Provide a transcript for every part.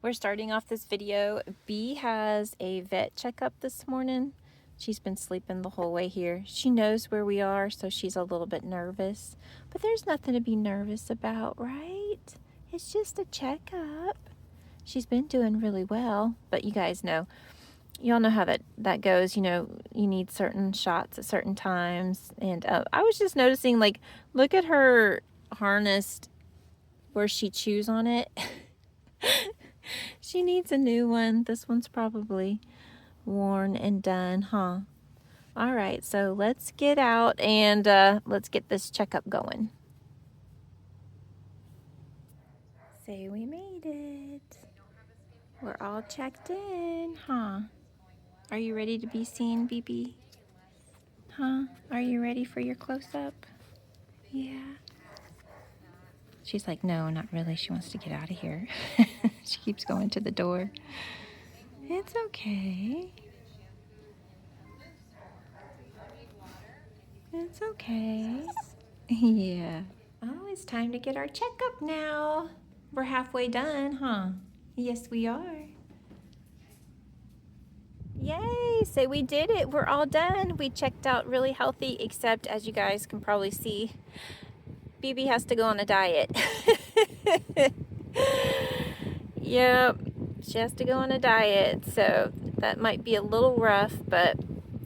We're starting off this video. Bee has a vet checkup this morning. She's been sleeping the whole way here. She knows where we are, so she's a little bit nervous. But there's nothing to be nervous about, right? It's just a checkup. She's been doing really well, but you guys know, y'all know how that goes. You know, you need certain shots at certain times. And I was just noticing, like, look at her harness where she chews on it. She needs a new one. This one's probably worn and done, huh? All right, so let's get out and let's get this checkup going. Say we made it. We're all checked in, huh? Are you ready to be seen, BB? Huh? Are you ready for your close-up? Yeah. She's like, no, not really. She wants to get out of here. She keeps going to the door. It's okay. It's okay. Yeah. Oh, it's time to get our checkup now. We're halfway done, huh? Yes, we are. Yay! Say we did it. We're all done. We checked out really healthy, except as you guys can probably see, BB has to go on a diet. Yep, she has to go on a diet, so that might be a little rough, but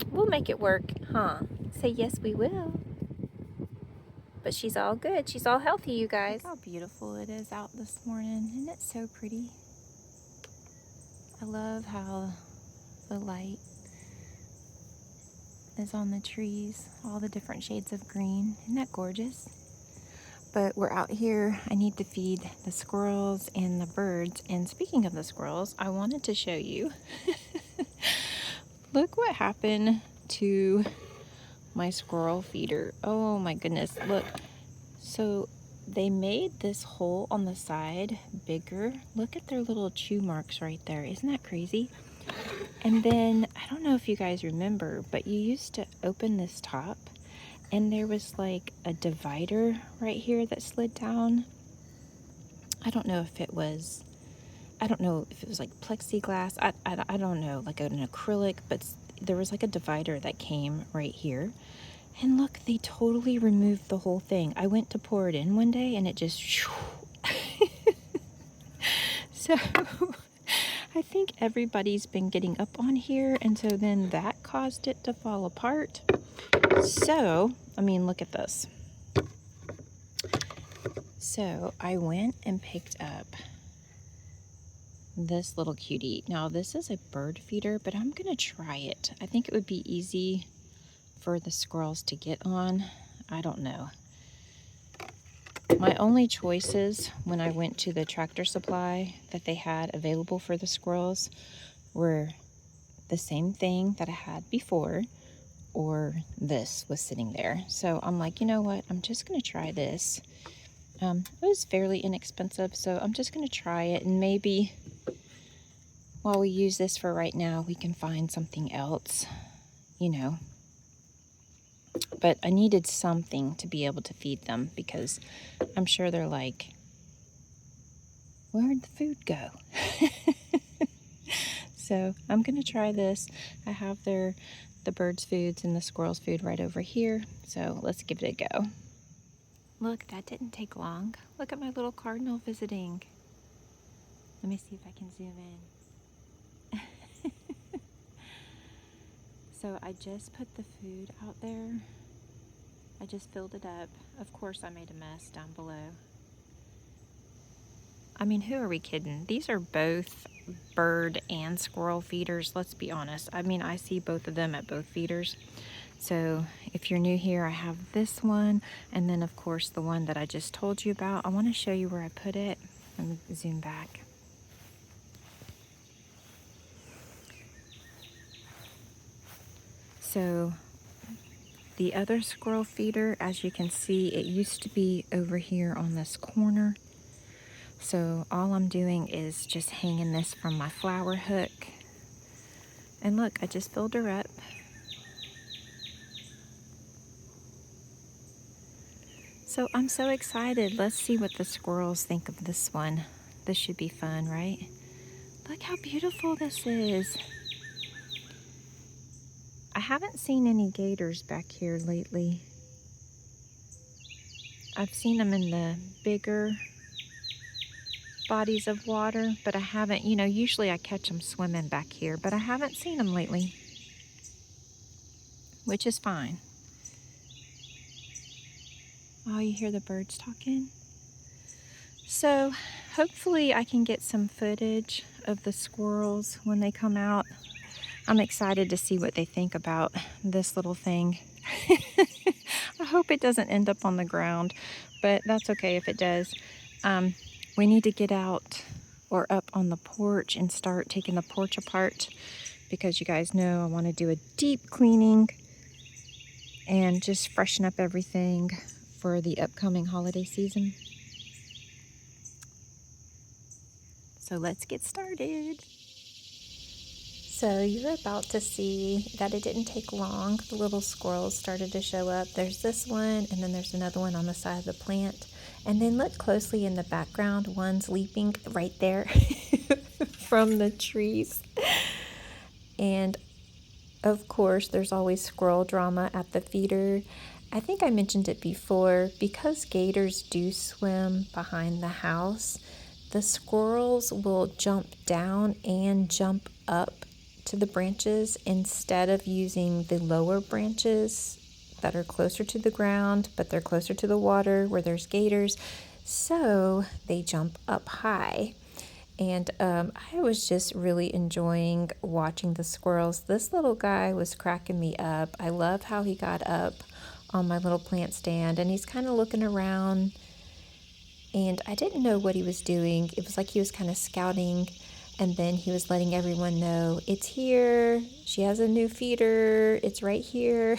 we'll make it work, huh? Say yes, we will. But she's all good. She's all healthy, you guys. Look how beautiful it is out this morning. Isn't it so pretty? I love how the light is on the trees, all the different shades of green. Isn't that gorgeous? But we're out here. I need to feed the squirrels and the birds. And speaking of the squirrels, I wanted to show you. Look what happened to my squirrel feeder. Oh my goodness, look. So they made this hole on the side bigger. Look at their little chew marks right there. Isn't that crazy? And then, I don't know if you guys remember, but you used to open this top and there was like a divider right here that slid down. I don't know if it was like plexiglass. I don't know, like an acrylic, but there was like a divider that came right here. And look, they totally removed the whole thing. I went to pour it in one day and it just so I think everybody's been getting up on here, and so then that caused it to fall apart. So, I mean, look at this. So I went and picked up this little cutie. Now, this is a bird feeder, but I'm gonna try it. I think it would be easy for the squirrels to get on. I don't know. My only choices when I went to the Tractor Supply that they had available for the squirrels were the same thing that I had before, or this was sitting there. So I'm like, you know what? I'm just going to try this. It was fairly inexpensive, so I'm just going to try it, and maybe while we use this for right now, we can find something else, you know. But I needed something to be able to feed them, because I'm sure they're like, where'd the food go? So I'm going to try this. I have the birds' foods and the squirrels' food right over here. So let's give it a go. Look, that didn't take long. Look at my little cardinal visiting. Let me see if I can zoom in. So I just put the food out there. I just filled it up. Of course, I made a mess down below. I mean, who are we kidding? These are both bird and squirrel feeders, let's be honest. I mean, I see both of them at both feeders. So if you're new here, I have this one, and then of course the one that I just told you about. I want to show you where I put it. Let me zoom back. So the other squirrel feeder, as you can see, it used to be over here on this corner. So all I'm doing is just hanging this from my flower hook. And look, I just filled her up. So I'm so excited. Let's see what the squirrels think of this one. This should be fun, right? Look how beautiful this is. I haven't seen any gators back here lately. I've seen them in the bigger bodies of water, but I haven't, usually I catch them swimming back here, but I haven't seen them lately, which is fine. Oh, you hear the birds talking? So hopefully I can get some footage of the squirrels when they come out. I'm excited to see what they think about this little thing. I hope it doesn't end up on the ground, but that's okay if it does. We need to get out or up on the porch and start taking the porch apart because you guys know I want to do a deep cleaning and just freshen up everything for the upcoming holiday season. So let's get started. So you're about to see that it didn't take long. The little squirrels started to show up. There's this one, and then there's another one on the side of the plant. And then look closely in the background. One's leaping right there from the trees. And of course, there's always squirrel drama at the feeder. I think I mentioned it before, because gators do swim behind the house, the squirrels will jump down and jump up to the branches instead of using the lower branches that are closer to the ground, but they're closer to the water where there's gators. So they jump up high. And I was just really enjoying watching the squirrels. This little guy was cracking me up. I love how he got up on my little plant stand and he's kind of looking around. And I didn't know what he was doing. It was like he was kind of scouting. And then he was letting everyone know, it's here. She has a new feeder. It's right here.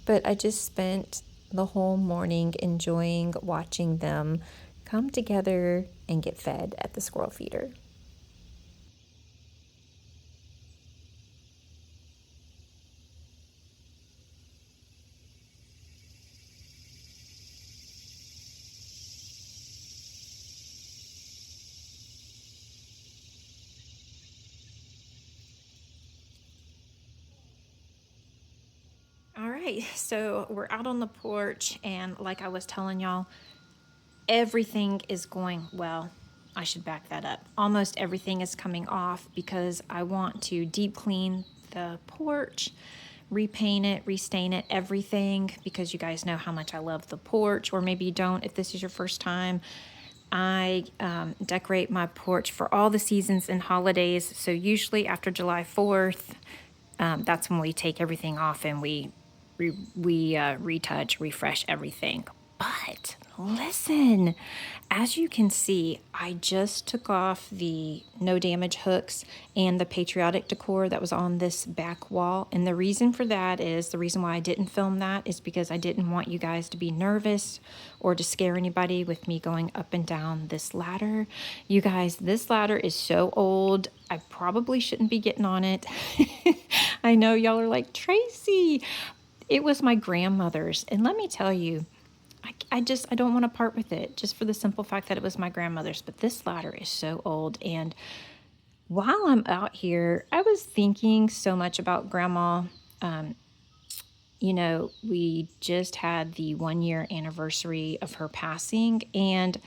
But I just spent the whole morning enjoying watching them come together and get fed at the squirrel feeder. All right, so we're out on the porch, and like I was telling y'all, everything is going well. I should back that up. Almost everything is coming off because I want to deep clean the porch, repaint it, restain it, everything, because you guys know how much I love the porch, or maybe you don't if this is your first time. I decorate my porch for all the seasons and holidays. So usually after July 4th, that's when we take everything off and we retouch, refresh everything. But listen, as you can see, I just took off the no damage hooks and the patriotic decor that was on this back wall. And the reason for that is, the reason why I didn't film that is because I didn't want you guys to be nervous or to scare anybody with me going up and down this ladder. You guys, this ladder is so old. I probably shouldn't be getting on it. I know y'all are like, Tracy, it was my grandmother's. And let me tell you, I don't want to part with it just for the simple fact that it was my grandmother's. But this ladder is so old. And while I'm out here, I was thinking so much about Grandma. We just had the 1 year anniversary of her passing, and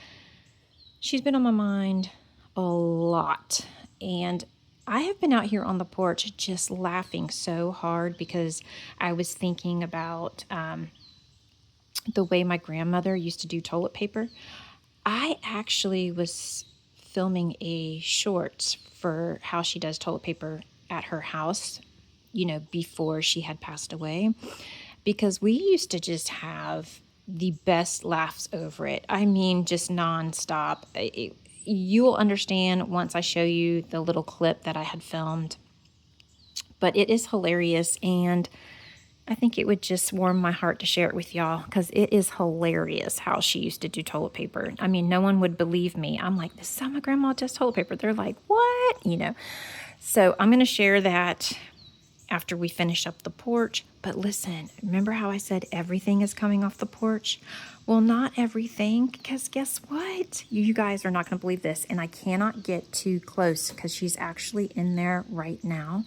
she's been on my mind a lot. And I have been out here on the porch just laughing so hard because I was thinking about the way my grandmother used to do toilet paper. I actually was filming a short for how she does toilet paper at her house, before she had passed away, because we used to just have the best laughs over it. I mean, just nonstop. You'll understand once I show you the little clip that I had filmed, but it is hilarious, and I think it would just warm my heart to share it with y'all because it is hilarious how she used to do toilet paper. I mean, no one would believe me. I'm like, this is how my grandma does toilet paper. They're like, what? So I'm going to share that after we finish up the porch. But listen, remember how I said everything is coming off the porch? Well, not everything, because guess what? You guys are not going to believe this, and I cannot get too close because she's actually in there right now.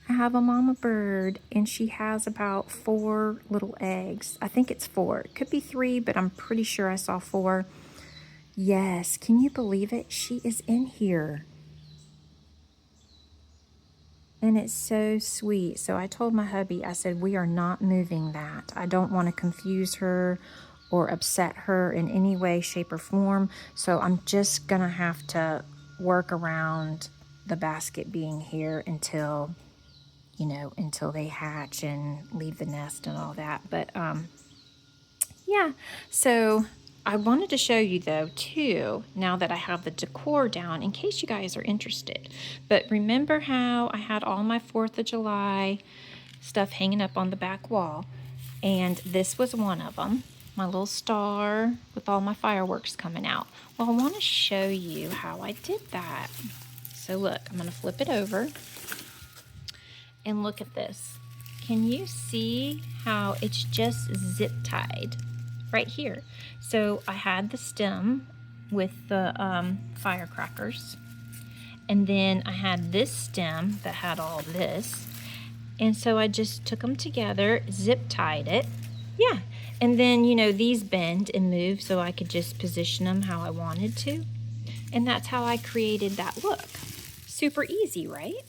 I have a mama bird, and she has about 4 little eggs. I think it's 4. It could be 3, but I'm pretty sure I saw 4. Yes, can you believe it? She is in here. And it's so sweet. So I told my hubby, I said, we are not moving that. I don't want to confuse her or upset her in any way, shape, or form. So I'm just going to have to work around the basket being here until, you know, until they hatch and leave the nest and all that. But yeah, so I wanted to show you though too, now that I have the decor down, in case you guys are interested. But remember how I had all my 4th of July stuff hanging up on the back wall? And this was one of them, my little star with all my fireworks coming out. Well, I want to show you how I did that. So look, I'm going to flip it over and look at this. Can you see how it's just zip tied right here? So I had the stem with the firecrackers, and then I had this stem that had all this, and so I just took them together, zip tied it. Yeah, and then, you know, these bend and move, so I could just position them how I wanted to, and that's how I created that look. Super easy, right?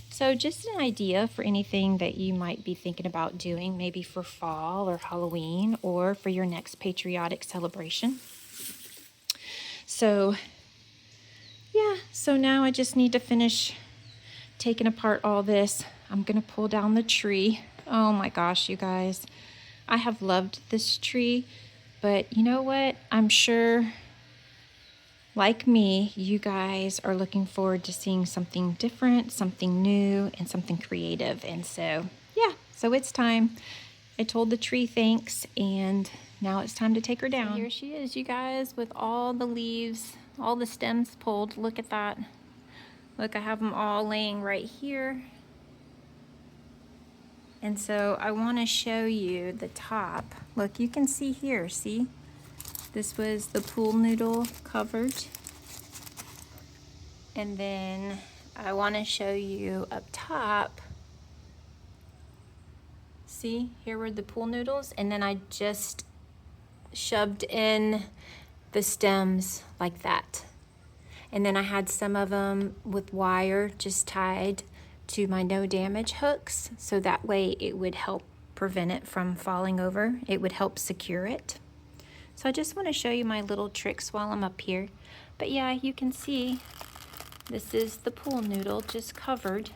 So just an idea for anything that you might be thinking about doing, maybe for fall or Halloween or for your next patriotic celebration. So yeah, so now I just need to finish taking apart all this. I'm gonna pull down the tree. Oh my gosh, you guys. I have loved this tree, but you know what? I'm sure, like me, you guys are looking forward to seeing something different, something new, and something creative. And so, yeah, so it's time. I told the tree thanks, and now it's time to take her down. So here she is, you guys, with all the leaves, all the stems pulled. Look at that. Look, I have them all laying right here. And so I want to show you the top. Look, you can see here, see? This was the pool noodle covered. And then I want to show you up top. See, here were the pool noodles, and then I just shoved in the stems like that. And then I had some of them with wire just tied to my no damage hooks, so that way it would help prevent it from falling over. It would help secure it. So I just want to show you my little tricks while I'm up here. But yeah, you can see this is the pool noodle just covered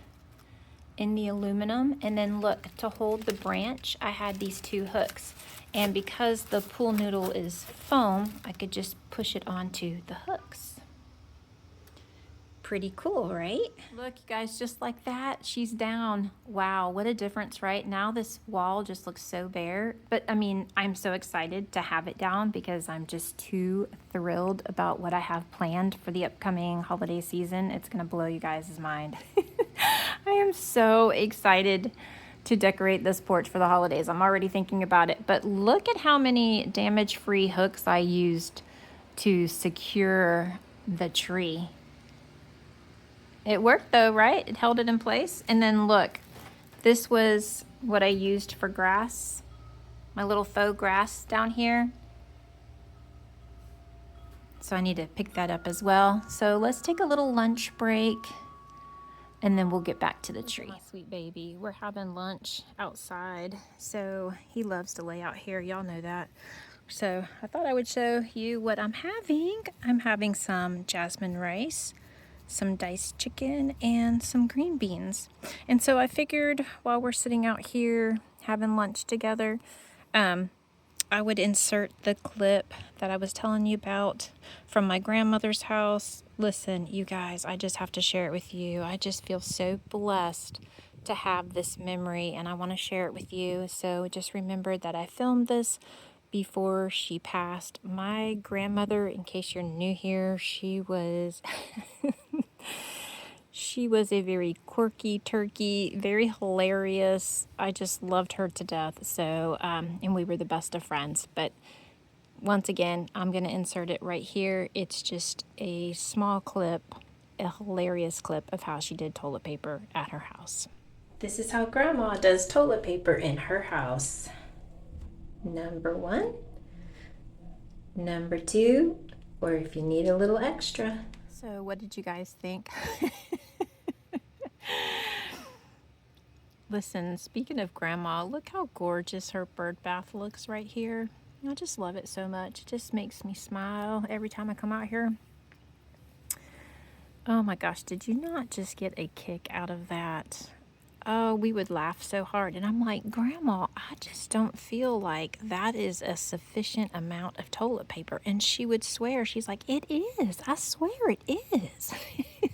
in the aluminum. And then look, to hold the branch, I had these 2 hooks. And because the pool noodle is foam, I could just push it onto the hooks. Pretty cool, right? Look, you guys, just like that, she's down. Wow, what a difference, right? Now this wall just looks so bare. But I mean, I'm so excited to have it down because I'm just too thrilled about what I have planned for the upcoming holiday season. It's gonna blow you guys' mind. I am so excited to decorate this porch for the holidays. I'm already thinking about it. But look at how many damage-free hooks I used to secure the tree. It worked though, right? It held it in place. And then look, this was what I used for grass, my little faux grass down here. So I need to pick that up as well. So let's take a little lunch break, and then we'll get back to the tree. My sweet baby, we're having lunch outside. So he loves to lay out here, y'all know that. So I thought I would show you what I'm having. I'm having some jasmine rice, some diced chicken, and some green beans. And so I figured while we're sitting out here having lunch together, I would insert the clip that I was telling you about from my grandmother's house. Listen, you guys, I just have to share it with you. I just feel so blessed to have this memory, and I want to share it with you. So just remember that I filmed this before she passed. My grandmother, in case you're new here, she was She was a very quirky turkey, very hilarious. I just loved her to death. So, and we were the best of friends. But once again, I'm going to insert it right here. It's just a small clip, a hilarious clip of how she did toilet paper at her house. This is how Grandma does toilet paper in her house. Number 1, number 2, or if you need a little extra. So what did you guys think? Listen, speaking of Grandma, look how gorgeous her bird bath looks right here. I just love it so much. It just makes me smile every time I come out here. Oh my gosh, did you not just get a kick out of that? Oh, we would laugh so hard. And I'm like, Grandma, I just don't feel like that is a sufficient amount of toilet paper. And she would swear, she's like, it is. I swear it is.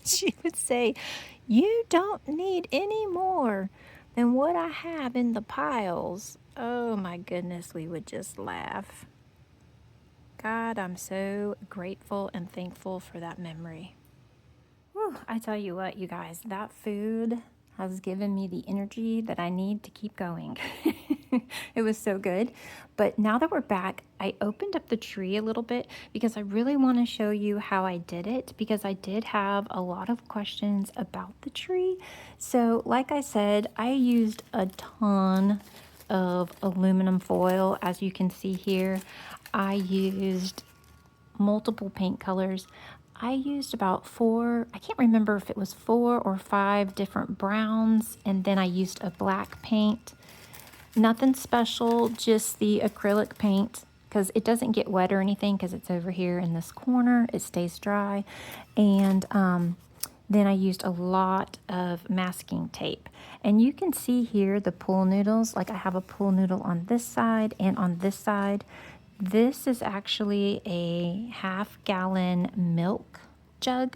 She would say, you don't need any more than what I have in the piles. Oh my goodness, we would just laugh. God, I'm so grateful and thankful for that memory. Whew, I tell you what, you guys, that food has given me the energy that I need to keep going. It was so good. But now that we're back, I opened up the tree a little bit because I really want to show you how I did it, because I did have a lot of questions about the tree. So like I said, I used a ton of aluminum foil. As you can see here, I used multiple paint colors. I used about 4, I can't remember if it was 4 or 5 different browns, and then I used a black paint. Nothing special, just the acrylic paint, because it doesn't get wet or anything because it's over here in this corner. It stays dry. And then I used a lot of masking tape. And you can see here the pool noodles. Like I have a pool noodle on this side and on this side. This is actually a half-gallon milk jug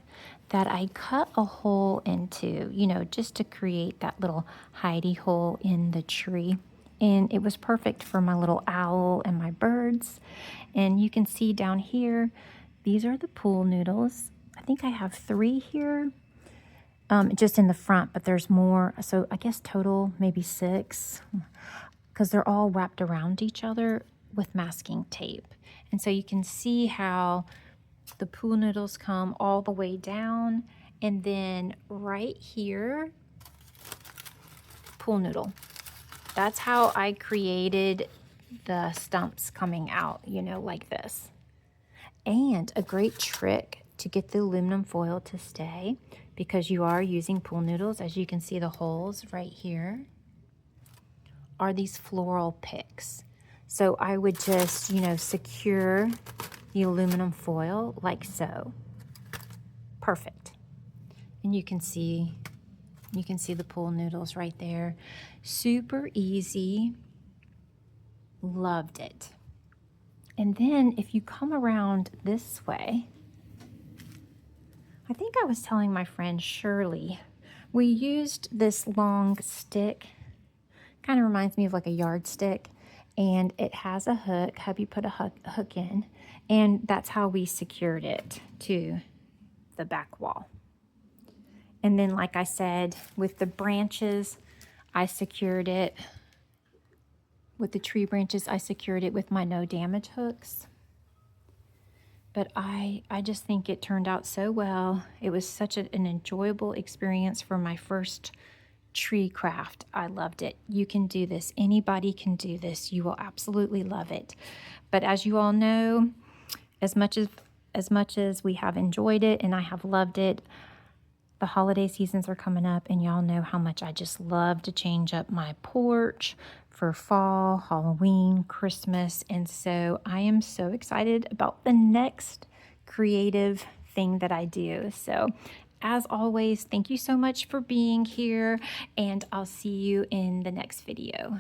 that I cut a hole into, you know, just to create that little hidey hole in the tree. And it was perfect for my little owl and my birds. And you can see down here, these are the pool noodles. I think I have 3 here, just in the front, but there's more. So I guess total maybe 6, because they're all wrapped around each other with masking tape. And so you can see how the pool noodles come all the way down, and then right here, pool noodle. That's how I created the stumps coming out, you know, like this. And a great trick to get the aluminum foil to stay, because you are using pool noodles, as you can see the holes right here, are these floral picks. So I would just, you know, secure the aluminum foil like so. Perfect. And you can see the pool noodles right there. Super easy. Loved it. And then if you come around this way, I think I was telling my friend Shirley, we used this long stick. Kind of reminds me of like a yardstick. And it has a hook. Hubby put a hook in, and that's how we secured it to the back wall. And then, like I said, with the branches, I secured it. With the tree branches, I secured it with my no damage hooks. But I just think it turned out so well. It was such an enjoyable experience for my first tree craft. I loved it. You can do this. Anybody can do this. You will absolutely love it. But as you all know, as much as we have enjoyed it and I have loved it, the holiday seasons are coming up, and y'all know how much I just love to change up my porch for fall, Halloween, Christmas. And so I am so excited about the next creative thing that I do. So as always, thank you so much for being here, and I'll see you in the next video.